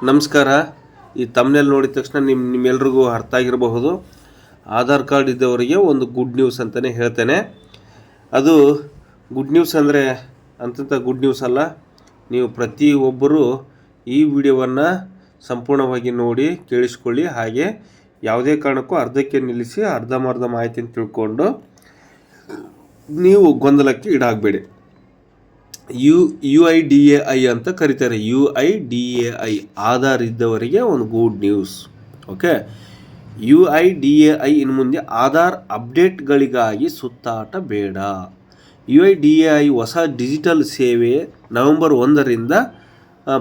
ನಮಸ್ಕಾರ. ಈ ತಮ್ಮನೇಲಿ ನೋಡಿದ ತಕ್ಷಣ ನಿಮ್ಮೆಲ್ರಿಗೂ ಅರ್ಥ ಆಗಿರಬಹುದು. ಆಧಾರ್ ಕಾರ್ಡ್ ಇದ್ದವರಿಗೆ ಒಂದು ಗುಡ್ ನ್ಯೂಸ್ ಅಂತಲೇ ಹೇಳ್ತೇನೆ. ಅದು ಗುಡ್ ನ್ಯೂಸ್ ಅಂದರೆ ಅಂಥ ಗುಡ್ ನ್ಯೂಸ್ ಅಲ್ಲ. ನೀವು ಪ್ರತಿಯೊಬ್ಬರು ಈ ವಿಡಿಯೋವನ್ನು ಸಂಪೂರ್ಣವಾಗಿ ನೋಡಿ ಕೇಳಿಸ್ಕೊಳ್ಳಿ. ಹಾಗೆ ಯಾವುದೇ ಕಾರಣಕ್ಕೂ ಅರ್ಧಕ್ಕೆ ನಿಲ್ಲಿಸಿ ಅರ್ಧಂಬರ್ಧ ಮಾಹಿತಿಯನ್ನು ತಿಳ್ಕೊಂಡು ನೀವು ಗೊಂದಲಕ್ಕೆ ಈಡಾಗಬೇಡಿ. UIDAI ಅಂತ ಕರೀತಾರೆ. UIDAI ಆಧಾರ್ ಇದ್ದವರಿಗೆ ಒಂದು ಗುಡ್ ನ್ಯೂಸ್. ಓಕೆ, UIDAI ಇನ್ನು ಮುಂದೆ ಆಧಾರ್ ಅಪ್ಡೇಟ್ಗಳಿಗಾಗಿ ಸುತ್ತಾಟ ಬೇಡ. UIDAI ಹೊಸ ಡಿಜಿಟಲ್ ಸೇವೆ ನವೆಂಬರ್ 1ರಿಂದ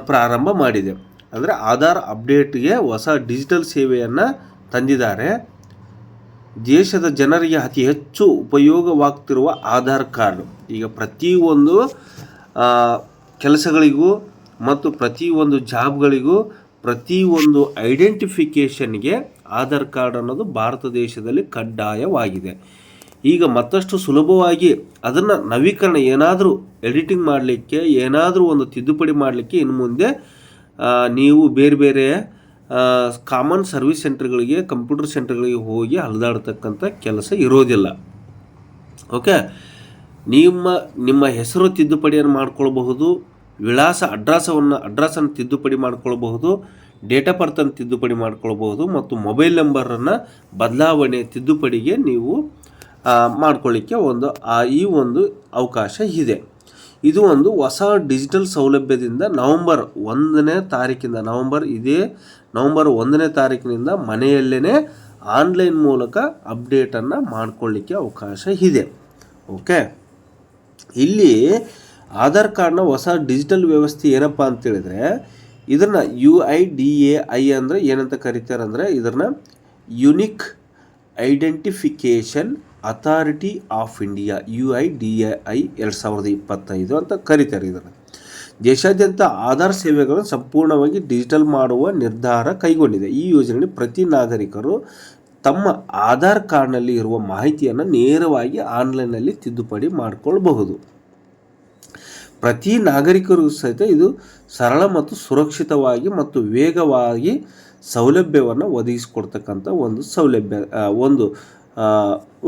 ಪ್ರಾರಂಭ ಮಾಡಿದೆ. ಅಂದರೆ ಆಧಾರ್ ಅಪ್ಡೇಟ್ಗೆ ಹೊಸ ಡಿಜಿಟಲ್ ಸೇವೆಯನ್ನು ತಂದಿದ್ದಾರೆ. ದೇಶದ ಜನರಿಗೆ ಅತಿ ಹೆಚ್ಚು ಉಪಯೋಗವಾಗ್ತಿರುವ ಆಧಾರ್ ಕಾರ್ಡ್ ಈಗ ಪ್ರತಿಯೊಂದು ಕೆಲಸಗಳಿಗೂ ಮತ್ತು ಪ್ರತಿಯೊಂದು ಜಾಬ್ಗಳಿಗೂ ಪ್ರತಿಯೊಂದು ಐಡೆಂಟಿಫಿಕೇಷನ್ಗೆ ಆಧಾರ್ ಕಾರ್ಡ್ ಅನ್ನೋದು ಭಾರತ ದೇಶದಲ್ಲಿ ಕಡ್ಡಾಯವಾಗಿದೆ. ಈಗ ಮತ್ತಷ್ಟು ಸುಲಭವಾಗಿ ಅದನ್ನು ನವೀಕರಣ ಏನಾದರೂ ಎಡಿಟಿಂಗ್ ಮಾಡಲಿಕ್ಕೆ ಏನಾದರೂ ಒಂದು ತಿದ್ದುಪಡಿ ಮಾಡಲಿಕ್ಕೆ ಇನ್ನು ಮುಂದೆ ನೀವು ಬೇರೆ ಬೇರೆ ಕಾಮನ್ ಸರ್ವಿಸ್ ಸೆಂಟರ್ಗಳಿಗೆ ಕಂಪ್ಯೂಟರ್ ಸೆಂಟರ್ಗಳಿಗೆ ಹೋಗಿ ಅಲೆದಾಡ್ತಕ್ಕಂಥ ಕೆಲಸ ಇರೋದಿಲ್ಲ. ಓಕೆ, ನಿಮ್ಮ ಹೆಸರು ತಿದ್ದುಪಡಿಯನ್ನು ಮಾಡ್ಕೊಳ್ಬಹುದು, ವಿಳಾಸ ಅಡ್ರೆಸ್ಸನ್ನು ತಿದ್ದುಪಡಿ ಮಾಡ್ಕೊಳ್ಬಹುದು, ಡೇಟ್ ಆಫ್ ಬರ್ತನ್ನು ತಿದ್ದುಪಡಿ ಮಾಡ್ಕೊಳ್ಬಹುದು ಮತ್ತು ಮೊಬೈಲ್ ನಂಬರನ್ನು ಬದಲಾವಣೆ ತಿದ್ದುಪಡಿಗೆ ನೀವು ಮಾಡ್ಕೊಳ್ಳಿಕ್ಕೆ ಈ ಒಂದು ಅವಕಾಶ ಇದೆ. ಇದು ಒಂದು ಹೊಸ ಡಿಜಿಟಲ್ ಸೌಲಭ್ಯದಿಂದ ನವೆಂಬರ್ 1ನೇ ತಾರೀಕಿನಿಂದ ಮನೆಯಲ್ಲೇ ಆನ್ಲೈನ್ ಮೂಲಕ ಅಪ್ಡೇಟನ್ನು ಮಾಡ್ಕೊಳ್ಳಿಕ್ಕೆ ಅವಕಾಶ ಇದೆ. ಓಕೆ, ಇಲ್ಲಿ ಆಧಾರ್ ಕಾರ್ಡ್ನ ಹೊಸ ಡಿಜಿಟಲ್ ವ್ಯವಸ್ಥೆ ಏನಪ್ಪ ಅಂತೇಳಿದರೆ ಇದನ್ನು UIDAI ಅಂದರೆ ಏನಂತ ಕರೀತಾರೆ ಅಂದರೆ ಇದನ್ನು unique identification authority of India UIDAI 2025 ಅಂತ ಕರೀತಾರೆ. ಇದನ್ನು ದೇಶಾದ್ಯಂತ ಆಧಾರ್ ಸೇವೆಗಳನ್ನು ಸಂಪೂರ್ಣವಾಗಿ ಡಿಜಿಟಲ್ ಮಾಡುವ ನಿರ್ಧಾರ ಕೈಗೊಂಡಿದೆ. ಈ ಯೋಜನೆಯಲ್ಲಿ ಪ್ರತಿ ನಾಗರಿಕರು ತಮ್ಮ ಆಧಾರ್ ಕಾರ್ಡ್ನಲ್ಲಿ ಇರುವ ಮಾಹಿತಿಯನ್ನು ನೇರವಾಗಿ ಆನ್ಲೈನ್ನಲ್ಲಿ ತಿದ್ದುಪಡಿ ಮಾಡಿಕೊಳ್ಳಬಹುದು. ಪ್ರತಿ ನಾಗರಿಕರಿಗೂ ಸಹಿತ ಇದು ಸರಳ ಮತ್ತು ಸುರಕ್ಷಿತವಾಗಿ ಮತ್ತು ವೇಗವಾಗಿ ಸೌಲಭ್ಯವನ್ನು ಒದಗಿಸಿಕೊಡ್ತಕ್ಕಂಥ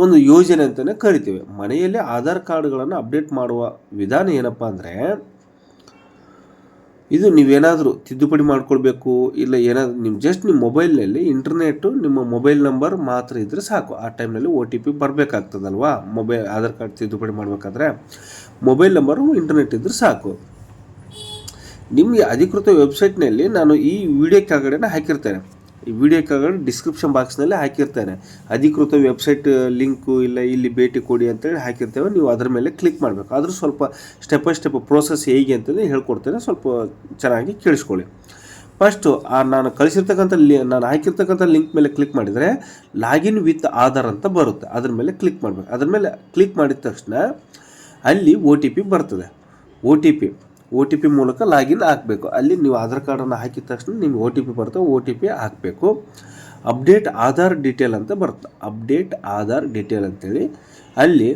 ಒಂದು ಯೋಜನೆ ಅಂತಲೇ ಕರಿತೀವಿ. ಮನೆಯಲ್ಲಿ ಆಧಾರ್ ಕಾರ್ಡ್ಗಳನ್ನು ಅಪ್ಡೇಟ್ ಮಾಡುವ ವಿಧಾನ ಏನಪ್ಪ ಅಂದರೆ ಇದು ನೀವೇನಾದರೂ ತಿದ್ದುಪಡಿ ಮಾಡ್ಕೊಳ್ಬೇಕು ಇಲ್ಲ ಏನಾದರೂ ನಿಮ್ಮ ಮೊಬೈಲ್ನಲ್ಲಿ ಇಂಟರ್ನೆಟ್ಟು ನಿಮ್ಮ ಮೊಬೈಲ್ ನಂಬರ್ ಮಾತ್ರ ಇದ್ದರೆ ಸಾಕು. ಆ ಟೈಮ್ನಲ್ಲಿ OTP ಬರಬೇಕಾಗ್ತದಲ್ವಾ. ಆಧಾರ್ ಕಾರ್ಡ್ ತಿದ್ದುಪಡಿ ಮಾಡಬೇಕಾದ್ರೆ ಮೊಬೈಲ್ ನಂಬರು ಇಂಟರ್ನೆಟ್ ಇದ್ದರೆ ಸಾಕು. ನಿಮಗೆ ಅಧಿಕೃತ ವೆಬ್ಸೈಟ್ನಲ್ಲಿ ನಾನು ಈ ವಿಡಿಯೋ ಕೆಳಗಡೆ ಹಾಕಿರ್ತೇನೆ. ಈ ವಿಡಿಯೋ ಕೆಳಗಡೆ ಡಿಸ್ಕ್ರಿಪ್ಷನ್ ಬಾಕ್ಸ್ನಲ್ಲಿ ಹಾಕಿರ್ತೇನೆ. ಅಧಿಕೃತ ವೆಬ್ಸೈಟ್ ಲಿಂಕು ಇಲ್ಲ ಇಲ್ಲಿ ಭೇಟಿ ಕೊಡಿ ಅಂತೇಳಿ ಹಾಕಿರ್ತೇವೆ. ನೀವು ಅದರ ಮೇಲೆ ಕ್ಲಿಕ್ ಮಾಡಬೇಕು. ಆದರೂ ಸ್ವಲ್ಪ ಸ್ಟೆಪ್ ಬೈ ಸ್ಟೆಪ್ ಪ್ರೋಸೆಸ್ ಹೇಗೆ ಅಂತೇಳಿ ಹೇಳ್ಕೊಡ್ತೇನೆ, ಸ್ವಲ್ಪ ಚೆನ್ನಾಗಿ ಕೇಳಿಸ್ಕೊಳ್ಳಿ. ಫಸ್ಟು ನಾನು ಹಾಕಿರ್ತಕ್ಕಂಥ ಲಿಂಕ್ ಮೇಲೆ ಕ್ಲಿಕ್ ಮಾಡಿದರೆ ಲಾಗಿನ್ ವಿತ್ ಆಧಾರ್ ಅಂತ ಬರುತ್ತೆ. ಅದ್ರ ಮೇಲೆ ಕ್ಲಿಕ್ ಮಾಡಬೇಕು. ಅದ್ರ ಮೇಲೆ ಕ್ಲಿಕ್ ಮಾಡಿದ ತಕ್ಷಣ ಅಲ್ಲಿ OTP ಬರ್ತದೆ. OTP ಮೂಲಕ ಲಾಗಿನ್ ಆಗಬೇಕು. ಅಲ್ಲಿ ನೀವು ಆಧಾರ್ ಕಾರ್ಡನ್ನು ಹಾಕಿದ ತಕ್ಷಣ ನಿಮಗೆ OTP ಬರ್ತದೆ. OTP ಹಾಕಬೇಕು. ಅಪ್ಡೇಟ್ ಆಧಾರ್ ಡೀಟೇಲ್ ಅಂತ ಬರುತ್ತೆ. ಅಪ್ಡೇಟ್ ಆಧಾರ್ ಡೀಟೇಲ್ ಅಂತೇಳಿ ಅಲ್ಲಿ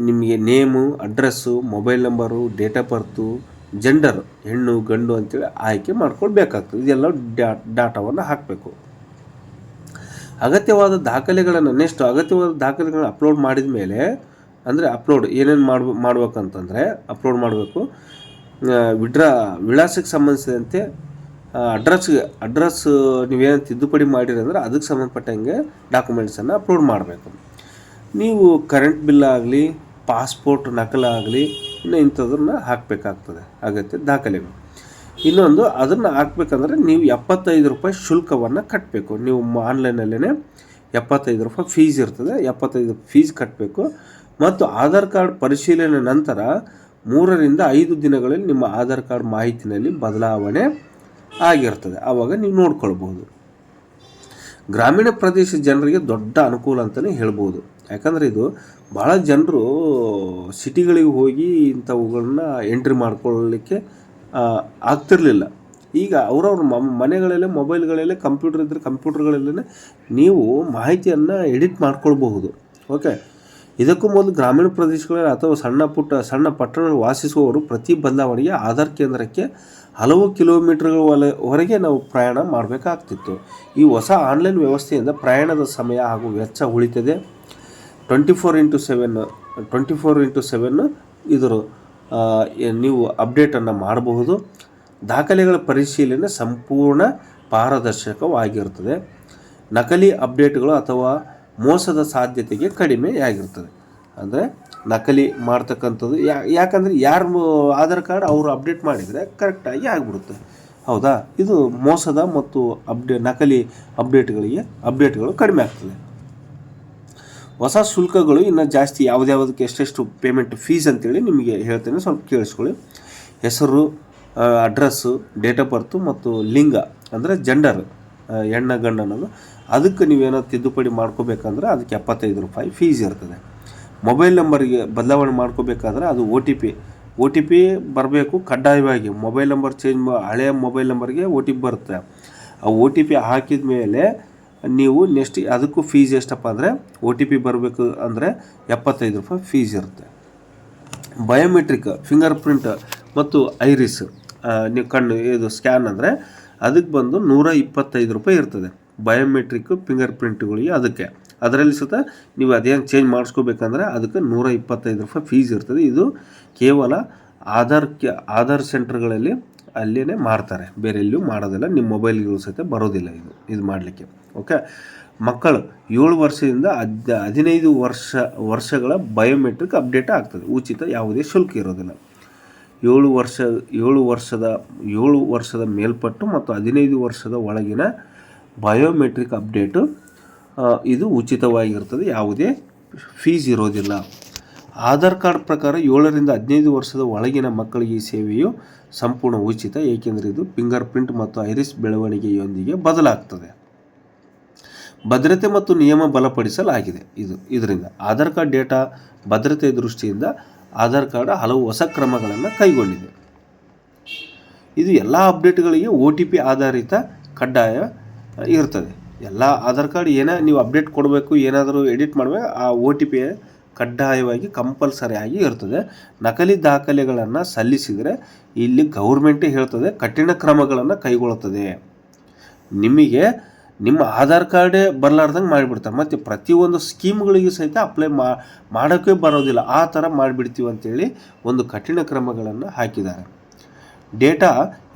ನಿಮಗೆ name, address, mobile number, date of birth, gender ಹೆಣ್ಣು ಗಂಡು ಅಂತೇಳಿ ಆಯ್ಕೆ ಮಾಡ್ಕೊಳ್ಬೇಕಾಗ್ತದೆ. ಇದೆಲ್ಲ ಡಾಟಾವನ್ನು ಹಾಕಬೇಕು. ಅಗತ್ಯವಾದ ದಾಖಲೆಗಳನ್ನು ಅಪ್ಲೋಡ್ ಮಾಡಿದ ಮೇಲೆ ಅಂದರೆ ಏನೇನು ಮಾಡ್ಬೇಕಂತಂದರೆ ಅಪ್ಲೋಡ್ ಮಾಡಬೇಕು. ವಿಳಾಸಕ್ಕೆ ಸಂಬಂಧಿಸಿದಂತೆ ಅಡ್ರೆಸ್ ನೀವೇನು ತಿದ್ದುಪಡಿ ಮಾಡಿರಂದ್ರೆ ಅದಕ್ಕೆ ಸಂಬಂಧಪಟ್ಟಂಗೆ ಡಾಕ್ಯುಮೆಂಟ್ಸನ್ನು ಅಪ್ಲೋಡ್ ಮಾಡಬೇಕು. ನೀವು ಕರೆಂಟ್ ಬಿಲ್ ಆಗಲಿ, ಪಾಸ್ಪೋರ್ಟ್ ನಕಲಾಗಲಿ ಇನ್ನು ಇಂಥದನ್ನು ಹಾಕಬೇಕಾಗ್ತದೆ ಅಗತ್ಯ ದಾಖಲೆಗಳು. ಇನ್ನೊಂದು ಅದನ್ನು ಹಾಕಬೇಕಂದ್ರೆ ನೀವು 75 ರೂಪಾಯಿ ಶುಲ್ಕವನ್ನು ಕಟ್ಟಬೇಕು. ನೀವು ಆನ್ಲೈನಲ್ಲೇ 75 ರೂಪಾಯಿ ಫೀಸ್ ಇರ್ತದೆ. 75 ಫೀಸ್ ಕಟ್ಟಬೇಕು. ಮತ್ತು ಆಧಾರ್ ಕಾರ್ಡ್ ಪರಿಶೀಲನೆ ನಂತರ 3 ರಿಂದ 5 ದಿನಗಳಲ್ಲಿ ನಿಮ್ಮ ಆಧಾರ್ ಕಾರ್ಡ್ ಮಾಹಿತಿನಲ್ಲಿ ಬದಲಾವಣೆ ಆಗಿರ್ತದೆ. ಆವಾಗ ನೀವು ನೋಡ್ಕೊಳ್ಬಹುದು. ಗ್ರಾಮೀಣ ಪ್ರದೇಶದ ಜನರಿಗೆ ದೊಡ್ಡ ಅನುಕೂಲ ಅಂತಲೇ ಹೇಳ್ಬೋದು. ಯಾಕಂದರೆ ಇದು ಭಾಳ ಜನರು ಸಿಟಿಗಳಿಗೆ ಹೋಗಿ ಇಂಥವುಗಳನ್ನ ಎಂಟ್ರಿ ಮಾಡ್ಕೊಳ್ಳಲಿಕ್ಕೆ ಆಗ್ತಿರಲಿಲ್ಲ. ಈಗ ಅವ್ರವ್ರ ಮನೆಗಳಲ್ಲೇ ಮೊಬೈಲ್ಗಳಲ್ಲೇ ಕಂಪ್ಯೂಟರ್ ಇದ್ದರೆ ಕಂಪ್ಯೂಟರ್ಗಳಲ್ಲೇ ನೀವು ಮಾಹಿತಿಯನ್ನು ಎಡಿಟ್ ಮಾಡ್ಕೊಳ್ಬಹುದು. ಓಕೆ, ಇದಕ್ಕೂ ಮೊದಲು ಗ್ರಾಮೀಣ ಪ್ರದೇಶಗಳಲ್ಲಿ ಅಥವಾ ಸಣ್ಣ ಪಟ್ಟಣ ವಾಸಿಸುವವರು ಪ್ರತಿ ಬದಲಾವಣೆಗೆ ಆಧಾರ್ ಕೇಂದ್ರಕ್ಕೆ ಹಲವು ಕಿಲೋಮೀಟರ್ಗಳವರೆಗೆ ನಾವು ಪ್ರಯಾಣ ಮಾಡಬೇಕಾಗ್ತಿತ್ತು. ಈ ಹೊಸ ಆನ್ಲೈನ್ ವ್ಯವಸ್ಥೆಯಿಂದ ಪ್ರಯಾಣದ ಸಮಯ ಹಾಗೂ ವೆಚ್ಚ ಉಳಿತದೆ. 24x7 ಇದರ ನೀವು ಅಪ್ಡೇಟನ್ನು ಮಾಡಬಹುದು. ದಾಖಲೆಗಳ ಪರಿಶೀಲನೆ ಸಂಪೂರ್ಣ ಪಾರದರ್ಶಕವಾಗಿರುತ್ತದೆ. ನಕಲಿ ಅಪ್ಡೇಟ್ಗಳು ಅಥವಾ ಮೋಸದ ಸಾಧ್ಯತೆಗೆ ಕಡಿಮೆಯಾಗಿರ್ತದೆ. ಅಂದರೆ ನಕಲಿ ಮಾಡ್ತಕ್ಕಂಥದ್ದು ಯಾಕಂದರೆ ಯಾರು ಆಧಾರ್ ಕಾರ್ಡ್ ಅವರು ಅಪ್ಡೇಟ್ ಮಾಡಿದರೆ ಕರೆಕ್ಟಾಗಿ ಆಗಿಬಿಡುತ್ತೆ. ಹೌದಾ? ಇದು ಮೋಸದ ಮತ್ತು ನಕಲಿ ಅಪ್ಡೇಟ್ಗಳು ಕಡಿಮೆ ಆಗ್ತದೆ. ಹೊಸ ಶುಲ್ಕಗಳು ಇನ್ನು ಜಾಸ್ತಿ ಯಾವುದಕ್ಕೆ ಎಷ್ಟೆಷ್ಟು ಪೇಮೆಂಟ್ ಫೀಸ್ ಅಂತೇಳಿ ನಿಮಗೆ ಹೇಳ್ತೇನೆ, ಸ್ವಲ್ಪ ಕೇಳಿಸ್ಕೊಳ್ಳಿ. ಹೆಸರು, ಅಡ್ರೆಸ್ಸು, ಡೇಟ್ ಆಫ್ ಬರ್ತು ಮತ್ತು ಲಿಂಗ ಅಂದರೆ ಜೆಂಡರ್, ಹೆಣ್ಣ ಗಂಡು ಅನ್ನೋದು, ಅದಕ್ಕೆ ನೀವೇನಾದ್ರು ತಿದ್ದುಪಡಿ ಮಾಡ್ಕೋಬೇಕಂದ್ರೆ ಅದಕ್ಕೆ 75 ರೂಪಾಯಿ ಫೀಸ್ ಇರ್ತದೆ. ಮೊಬೈಲ್ ನಂಬರ್ಗೆ ಬದಲಾವಣೆ ಮಾಡ್ಕೋಬೇಕಾದ್ರೆ ಅದು ಒ ಟಿ ಪಿ ಬರಬೇಕು ಕಡ್ಡಾಯವಾಗಿ. ಮೊಬೈಲ್ ನಂಬರ್ ಹಳೆಯ ಮೊಬೈಲ್ ನಂಬರ್ಗೆ OTP ಬರುತ್ತೆ. ಆ OTP ಹಾಕಿದ ಮೇಲೆ ನೀವು ನೆಕ್ಸ್ಟ್ ಅದಕ್ಕೂ ಫೀಸ್ ಎಷ್ಟಪ್ಪ ಅಂದರೆ OTP ಬರಬೇಕು ಅಂದರೆ 75 ರೂಪಾಯಿ ಫೀಸ್ ಇರುತ್ತೆ. ಬಯೋಮೆಟ್ರಿಕ್, ಫಿಂಗರ್ ಪ್ರಿಂಟ್ ಮತ್ತು ಐರಿಸ್, ನೀವು ಕಣ್ಣು ಇದು ಸ್ಕ್ಯಾನ್ ಅಂದರೆ ಅದಕ್ಕೆ ಬಂದು 125 ರೂಪಾಯಿ ಇರ್ತದೆ. ಬಯೋಮೆಟ್ರಿಕ್ ಫಿಂಗರ್ ಪ್ರಿಂಟ್ಗಳಿಗೆ ಅದರಲ್ಲಿ ಸುತ್ತ ನೀವು ಅದೇನು ಚೇಂಜ್ ಮಾಡಿಸ್ಕೋಬೇಕಂದ್ರೆ ಅದಕ್ಕೆ 125 ರೂಪಾಯಿ ಫೀಸ್ ಇರ್ತದೆ. ಇದು ಕೇವಲ ಆಧಾರ್ ಸೆಂಟರ್ಗಳಲ್ಲಿ ಅಲ್ಲೇ ಮಾಡ್ತಾರೆ, ಬೇರೆ ಎಲ್ಲೂ ಮಾಡೋದಿಲ್ಲ. ನಿಮ್ಮ ಮೊಬೈಲ್ಗಳು ಸಹಿತ ಬರೋದಿಲ್ಲ ಇದು ಮಾಡಲಿಕ್ಕೆ. ಓಕೆ. ಮಕ್ಕಳು 7 ವರ್ಷದಿಂದ 15 ವರ್ಷಗಳ ಬಯೋಮೆಟ್ರಿಕ್ ಅಪ್ಡೇಟ್ ಆಗ್ತದೆ. ಉಚಿತ, ಯಾವುದೇ ಶುಲ್ಕ ಇರೋದಿಲ್ಲ. 7 ವರ್ಷದ ಮೇಲ್ಪಟ್ಟು ಮತ್ತು 15 ವರ್ಷದ ಒಳಗಿನ ಬಯೋಮೆಟ್ರಿಕ್ ಅಪ್ಡೇಟು ಇದು ಉಚಿತವಾಗಿರ್ತದೆ, ಯಾವುದೇ ಫೀಸ್ ಇರೋದಿಲ್ಲ. ಆಧಾರ್ ಕಾರ್ಡ್ ಪ್ರಕಾರ 7 ರಿಂದ 15 ವರ್ಷದ ಒಳಗಿನ ಮಕ್ಕಳಿಗೆ ಈ ಸೇವೆಯು ಸಂಪೂರ್ಣ ಉಚಿತ, ಏಕೆಂದರೆ ಇದು ಫಿಂಗರ್ ಪ್ರಿಂಟ್ ಮತ್ತು ಐರಿಸ್ ಬೆಳವಣಿಗೆಯೊಂದಿಗೆ ಬದಲಾಗ್ತದೆ. ಭದ್ರತೆ ಮತ್ತು ನಿಯಮ ಬಲಪಡಿಸಲಾಗಿದೆ. ಇದರಿಂದ ಆಧಾರ್ ಕಾರ್ಡ್ ಡೇಟಾ ಭದ್ರತೆಯ ದೃಷ್ಟಿಯಿಂದ ಆಧಾರ್ ಕಾರ್ಡ್ ಹಲವು ಹೊಸ ಕ್ರಮಗಳನ್ನು ಕೈಗೊಂಡಿದೆ. ಇದು ಎಲ್ಲ ಅಪ್ಡೇಟ್ಗಳಿಗೆ OTP ಆಧಾರಿತ ಕಡ್ಡಾಯ ಇರ್ತದೆ. ಎಲ್ಲ ಆಧಾರ್ ಕಾರ್ಡ್ ನೀವು ಅಪ್ಡೇಟ್ ಕೊಡಬೇಕು, ಏನಾದರೂ ಎಡಿಟ್ ಮಾಡಬೇಕು, ಆ OTP ಕಡ್ಡಾಯವಾಗಿ ಕಂಪಲ್ಸರಿ ಆಗಿ ಇರ್ತದೆ. ನಕಲಿ ದಾಖಲೆಗಳನ್ನು ಸಲ್ಲಿಸಿದರೆ ಇಲ್ಲಿ ಗೌರ್ಮೆಂಟೇ ಹೇಳ್ತದೆ ಕಠಿಣ ಕ್ರಮಗಳನ್ನು ಕೈಗೊಳ್ಳುತ್ತದೆ. ನಿಮಗೆ ನಿಮ್ಮ ಆಧಾರ್ ಕಾರ್ಡೇ ಬರಲಾರ್ದಂಗೆ ಮಾಡಿಬಿಡ್ತಾರೆ. ಮತ್ತು ಪ್ರತಿಯೊಂದು ಸ್ಕೀಮ್ಗಳಿಗೂ ಸಹಿತ ಅಪ್ಲೈ ಮಾಡೋಕ್ಕೆ ಬರೋದಿಲ್ಲ, ಆ ಥರ ಮಾಡಿಬಿಡ್ತೀವಿ ಅಂತೇಳಿ ಒಂದು ಕಠಿಣ ಕ್ರಮಗಳನ್ನು ಹಾಕಿದ್ದಾರೆ. ಡೇಟಾ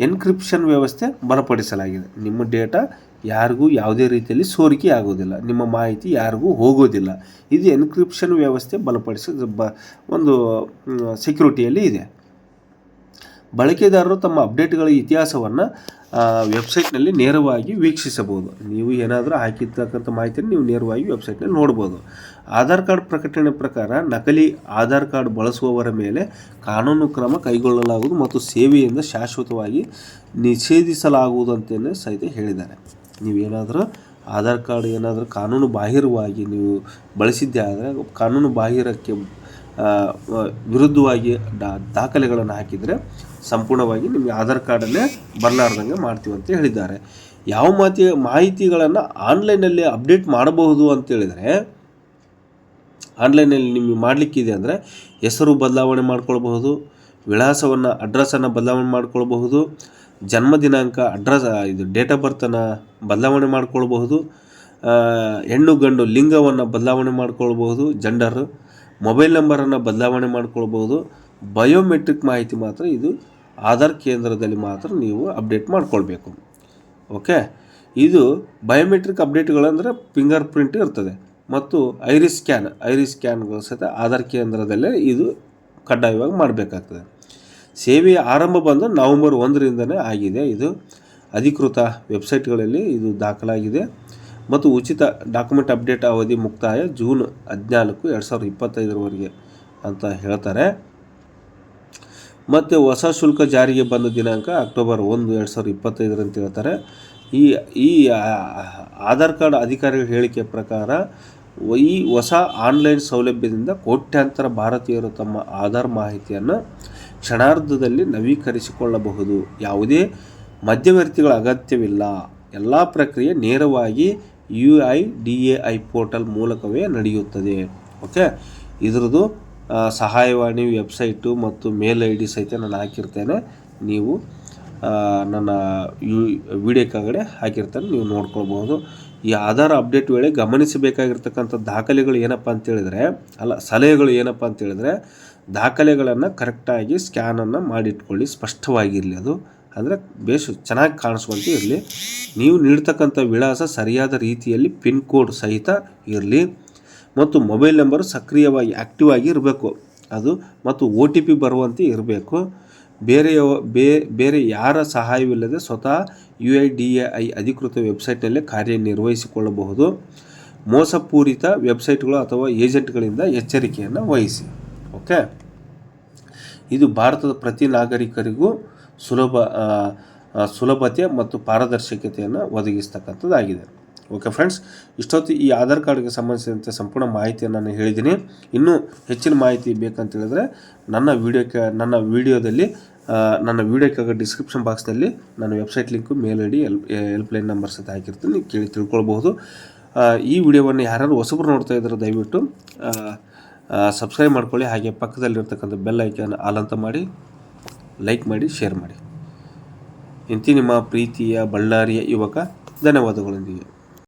ಎನ್ಕ್ರಿಪ್ಷನ್ ವ್ಯವಸ್ಥೆ ಬಲಪಡಿಸಲಾಗಿದೆ. ನಿಮ್ಮ ಡೇಟಾ ಯಾರಿಗೂ ಯಾವುದೇ ರೀತಿಯಲ್ಲಿ ಸೋರಿಕೆ ಆಗೋದಿಲ್ಲ, ನಿಮ್ಮ ಮಾಹಿತಿ ಯಾರಿಗೂ ಹೋಗೋದಿಲ್ಲ. ಇದು ಎನ್ಕ್ರಿಪ್ಷನ್ ವ್ಯವಸ್ಥೆ ಒಂದು ಸೆಕ್ಯೂರಿಟಿಯಲ್ಲಿ ಇದೆ. ಬಳಕೆದಾರರು ತಮ್ಮ ಅಪ್ಡೇಟ್ಗಳ ಇತಿಹಾಸವನ್ನು ವೆಬ್ಸೈಟ್ನಲ್ಲಿ ನೇರವಾಗಿ ವೀಕ್ಷಿಸಬಹುದು. ನೀವು ಏನಾದರೂ ಹಾಕಿರ್ತಕ್ಕಂಥ ಮಾಹಿತಿಯನ್ನು ನೀವು ನೇರವಾಗಿ ವೆಬ್ಸೈಟ್ನಲ್ಲಿ ನೋಡ್ಬೋದು. ಆಧಾರ್ ಕಾರ್ಡ್ ಪ್ರಕಟಣೆ ಪ್ರಕಾರ ನಕಲಿ ಆಧಾರ್ ಕಾರ್ಡ್ ಬಳಸುವವರ ಮೇಲೆ ಕಾನೂನು ಕ್ರಮ ಕೈಗೊಳ್ಳಲಾಗುವುದು ಮತ್ತು ಸೇವೆಯಿಂದ ಶಾಶ್ವತವಾಗಿ ನಿಷೇಧಿಸಲಾಗುವುದು ಅಂತಲೇ ಸಹಿತ ಹೇಳಿದ್ದಾರೆ. ನೀವೇನಾದರೂ ಆಧಾರ್ ಕಾರ್ಡ್ ಏನಾದರೂ ಕಾನೂನು ಬಾಹಿರವಾಗಿ ನೀವು ಬಳಸಿದ್ದೇ ಆದರೆ ಕಾನೂನು ಬಾಹಿರಕ್ಕೆ ವಿರುದ್ಧವಾಗಿ ದಾಖಲೆಗಳನ್ನು ಹಾಕಿದರೆ ಸಂಪೂರ್ಣವಾಗಿ ನಿಮಗೆ ಆಧಾರ್ ಕಾರ್ಡನ್ನೇ ಬರಲಾರ್ದಂಗೆ ಮಾಡ್ತೀವಿ ಅಂತ ಹೇಳಿದ್ದಾರೆ. ಯಾವ ಮಾಹಿತಿಗಳನ್ನು ಆನ್ಲೈನಲ್ಲಿ ಅಪ್ಡೇಟ್ ಮಾಡಬಹುದು ಅಂತೇಳಿದರೆ, ಆನ್ಲೈನಲ್ಲಿ ನಿಮಗೆ ಮಾಡಲಿಕ್ಕಿದೆ ಅಂದರೆ ಹೆಸರು ಬದಲಾವಣೆ ಮಾಡ್ಕೊಳ್ಬಹುದು, ಅಡ್ರೆಸ್ಸನ್ನು ಬದಲಾವಣೆ ಮಾಡ್ಕೊಳ್ಬಹುದು, ಜನ್ಮ ದಿನಾಂಕ, ಡೇಟ್ ಆಫ್ ಬರ್ತನ್ನು ಬದಲಾವಣೆ ಮಾಡ್ಕೊಳ್ಬಹುದು, ಹೆಣ್ಣು ಗಂಡು ಲಿಂಗವನ್ನು ಬದಲಾವಣೆ ಮಾಡ್ಕೊಳ್ಬಹುದು, ಜೆಂಡರ್, ಮೊಬೈಲ್ ನಂಬರನ್ನು ಬದಲಾವಣೆ ಮಾಡ್ಕೊಳ್ಬಹುದು. ಬಯೋಮೆಟ್ರಿಕ್ ಮಾಹಿತಿ ಮಾತ್ರ ಇದು ಆಧಾರ್ ಕೇಂದ್ರದಲ್ಲಿ ಮಾತ್ರ ನೀವು ಅಪ್ಡೇಟ್ ಮಾಡ್ಕೊಳ್ಬೇಕು. ಓಕೆ. ಇದು ಬಯೋಮೆಟ್ರಿಕ್ ಅಪ್ಡೇಟ್ಗಳಂದರೆ ಫಿಂಗರ್ ಪ್ರಿಂಟ್ ಇರ್ತದೆ ಮತ್ತು ಐರಿಸ್ ಸ್ಕ್ಯಾನ್ಗಳು ಸಹಿತ ಆಧಾರ್ ಕೇಂದ್ರದಲ್ಲೇ ಇದು ಕಡ್ಡಾಯವಾಗಿ ಮಾಡಬೇಕಾಗ್ತದೆ. ಸೇವೆಯ ಆರಂಭ ಬಂದು ನವೆಂಬರ್ 1ರಿಂದನೇ ಆಗಿದೆ. ಇದು ಅಧಿಕೃತ ವೆಬ್ಸೈಟ್ಗಳಲ್ಲಿ ಇದು ದಾಖಲಾಗಿದೆ ಮತ್ತು ಉಚಿತ ಡಾಕ್ಯುಮೆಂಟ್ ಅಪ್ಡೇಟ್ ಅವಧಿ ಮುಕ್ತಾಯ ಜೂನ್ 14, 2025 ಅಂತ ಹೇಳ್ತಾರೆ. ಮತ್ತು ಹೊಸ ಶುಲ್ಕ ಜಾರಿಗೆ ಬಂದ ದಿನಾಂಕ ಅಕ್ಟೋಬರ್ 1, 2025 ಅಂತ ಹೇಳ್ತಾರೆ. ಈ ಆಧಾರ್ ಕಾರ್ಡ್ ಅಧಿಕಾರಿಗಳ ಹೇಳಿಕೆ ಪ್ರಕಾರ ಈ ಹೊಸ ಆನ್ಲೈನ್ ಸೌಲಭ್ಯದಿಂದ ಕೋಟ್ಯಾಂತರ ಭಾರತೀಯರು ತಮ್ಮ ಆಧಾರ್ ಮಾಹಿತಿಯನ್ನು ಕ್ಷಣಾರ್ಧದಲ್ಲಿ ನವೀಕರಿಸಿಕೊಳ್ಳಬಹುದು. ಯಾವುದೇ ಮಧ್ಯವರ್ತಿಗಳ ಅಗತ್ಯವಿಲ್ಲ. ಎಲ್ಲ ಪ್ರಕ್ರಿಯೆ ನೇರವಾಗಿ UIDAI ಪೋರ್ಟಲ್ ಮೂಲಕವೇ ನಡೆಯುತ್ತದೆ. ಓಕೆ. ಇದರದ್ದು ಸಹಾಯವಾಣಿ ವೆಬ್ಸೈಟು ಮತ್ತು ಮೇಲ್ ID ಸಹಿತ ನಾನು ಹಾಕಿರ್ತೇನೆ. ನೀವು ನನ್ನ ವಿಡಿಯೋ ಕೆಳಗಡೆ ಹಾಕಿರ್ತಾನೆ, ನೀವು ನೋಡ್ಕೊಳ್ಬೋದು. ಈ ಆಧಾರ್ ಅಪ್ಡೇಟ್ ವೇಳೆ ಗಮನಿಸಬೇಕಾಗಿರ್ತಕ್ಕಂಥ ದಾಖಲೆಗಳು ಏನಪ್ಪ ಅಂತೇಳಿದರೆ, ಸಲಹೆಗಳು ಏನಪ್ಪ ಅಂತೇಳಿದರೆ, ದಾಖಲೆಗಳನ್ನು ಕರೆಕ್ಟಾಗಿ ಸ್ಕ್ಯಾನನ್ನು ಮಾಡಿಟ್ಕೊಳ್ಳಿ, ಸ್ಪಷ್ಟವಾಗಿರಲಿ. ಅದು ಅಂದರೆ ಚೆನ್ನಾಗಿ ಕಾಣಿಸುವಂತೆ ಇರಲಿ. ನೀವು ನೀಡ್ತಕ್ಕಂಥ ವಿಳಾಸ ಸರಿಯಾದ ರೀತಿಯಲ್ಲಿ ಪಿನ್ ಕೋಡ್ ಸಹಿತ ಇರಲಿ, ಮತ್ತು ಮೊಬೈಲ್ ನಂಬರ್ ಸಕ್ರಿಯವಾಗಿ ಆ್ಯಕ್ಟಿವ್ ಆಗಿ ಇರಬೇಕು ಅದು, ಮತ್ತು OTP ಬರುವಂತೆ ಇರಬೇಕು. ಬೇರೆ ಯಾರ ಸಹಾಯವಿಲ್ಲದೆ ಸ್ವತಃ UIDAI ಅಧಿಕೃತ ವೆಬ್ಸೈಟ್ನಲ್ಲೇ ಕಾರ್ಯನಿರ್ವಹಿಸಿಕೊಳ್ಳಬಹುದು. ಮೋಸಪೂರಿತ ವೆಬ್ಸೈಟ್ಗಳು ಅಥವಾ ಏಜೆಂಟ್ಗಳಿಂದ ಎಚ್ಚರಿಕೆಯನ್ನು ವಹಿಸಿ. ಓಕೆ, ಇದು ಭಾರತದ ಪ್ರತಿ ನಾಗರಿಕರಿಗೂ ಸುಲಭತೆ ಮತ್ತು ಪಾರದರ್ಶಕತೆಯನ್ನು ಒದಗಿಸ್ತಕ್ಕಂಥದ್ದಾಗಿದೆ. ಓಕೆ ಫ್ರೆಂಡ್ಸ್, ಇಷ್ಟೊತ್ತು ಈ ಆಧಾರ್ ಕಾರ್ಡ್ಗೆ ಸಂಬಂಧಿಸಿದಂತೆ ಸಂಪೂರ್ಣ ಮಾಹಿತಿಯನ್ನು ನಾನು ಹೇಳಿದ್ದೀನಿ. ಇನ್ನೂ ಹೆಚ್ಚಿನ ಮಾಹಿತಿ ಬೇಕಂತ ಹೇಳಿದ್ರೆ ನನ್ನ ವಿಡಿಯೋದಲ್ಲಿ ನನ್ನ ವಿಡಿಯೋ ಕೆಳಗೆ ಡಿಸ್ಕ್ರಿಪ್ಷನ್ ಬಾಕ್ಸ್ನಲ್ಲಿ ನನ್ನ ವೆಬ್ಸೈಟ್ ಲಿಂಕು, ಮೇಲ್ ID, ಹೆಲ್ಪ್ಲೈನ್ ನಂಬರ್ಸ್ ಅಂತ ಹಾಕಿರ್ತೀನಿ, ಕೇಳಿ ತಿಳ್ಕೊಳ್ಬಹುದು. ಈ ವಿಡಿಯೋವನ್ನು ಯಾರು ಹೊಸಬರು ನೋಡ್ತಾ ಇದ್ದಾರೆ ದಯವಿಟ್ಟು ಸಬ್ಸ್ಕ್ರೈಬ್ ಮಾಡ್ಕೊಳ್ಳಿ. ಹಾಗೆ ಪಕ್ಕದಲ್ಲಿರ್ತಕ್ಕಂಥ ಬೆಲ್ ಐಕಾನ್ ಆಲ್ ಅಂತ ಮಾಡಿ, ಲೈಕ್ ಮಾಡಿ, ಶೇರ್ ಮಾಡಿ. ಇಂತಿ ನಿಮ್ಮ ಪ್ರೀತಿಯ ಬಳ್ಳಾರಿಯ ಯುವಕ. ಧನ್ಯವಾದಗಳೊಂದಿಗೆ.